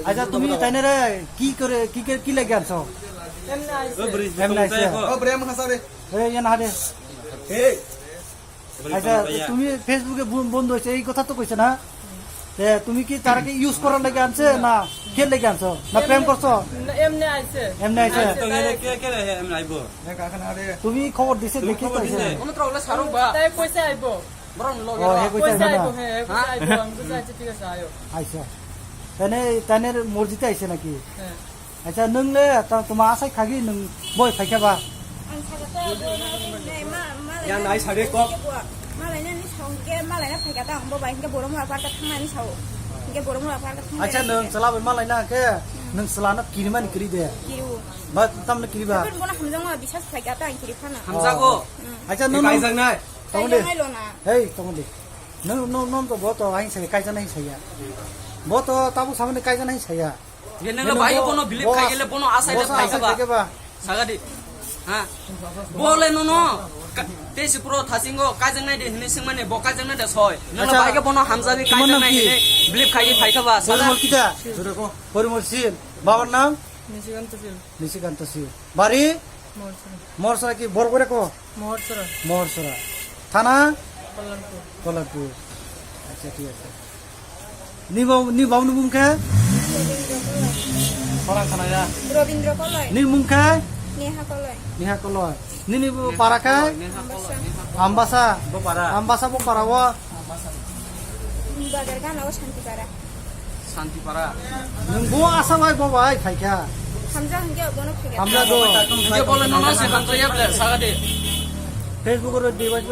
আচ্ছা তুমি তাইনে রে কি করে কি লাগে আনছো আচ্ছা তুমি ফেসবুকে বন্ধু হয়েছে এই কথা তো কইছে না তুমি কি তারাকে ইউজ করার লাগে আনছে না কে লাগে আনছো না প্রেম করছো এমনি আইছে তুমি খবর দিছে দেখি তো আইসা তাইনের মসজিদে আইছে নাকি আচ্ছা নংলে তোমার আশাই খাগি নং বই ফাইখাবা আচ্ছা নং সালাবে মালাই না কে নং সালানা কিরিমান কিরি দে বা তামনে কিরিবা আচ্ছা নং কাইজাংনাই তমলে হেই তমলে নং নং নং তো বতো আইন সাই কাইজানাই সাইয়া বতো তাবু সামনে কাইজানাই সাইয়া গেনেলে ভাই কোনো বিলিভ খাই গেলে কোনো আসাইলে ফাইখাবা সাগাদি হ্যাঁ বলে নো তেসি পুরো থাসিঙ্গো কাজং নাই দে হিনিসিং মানে বকাজং নাই দে সয় নলে ভাইকে বনো হামজাবি কাজং নাই দে বিলিভ খাই ফাইখাবা পরিমল কিটা জোরে পরিমল সিল বাবার নাম নিশিকান্ত সিল বাড়ি মোরসরা কি বরগরে কো মোরসরা থানা কল্যাণপুর আচ্ছা ঠিক আছে নি বাউনু মুখে সরাং থানায়া রবীন্দ্র কলয় নি মুখে Neha Kalai Nini bu parakai ambasa bu parawa bagarkan awo শান্তি পারা nunggu asa bai bo bai khaikya hamza hangge bono khege hamza go যে বলে নো সেখান তো ইয়া সাগাদি facebook ro device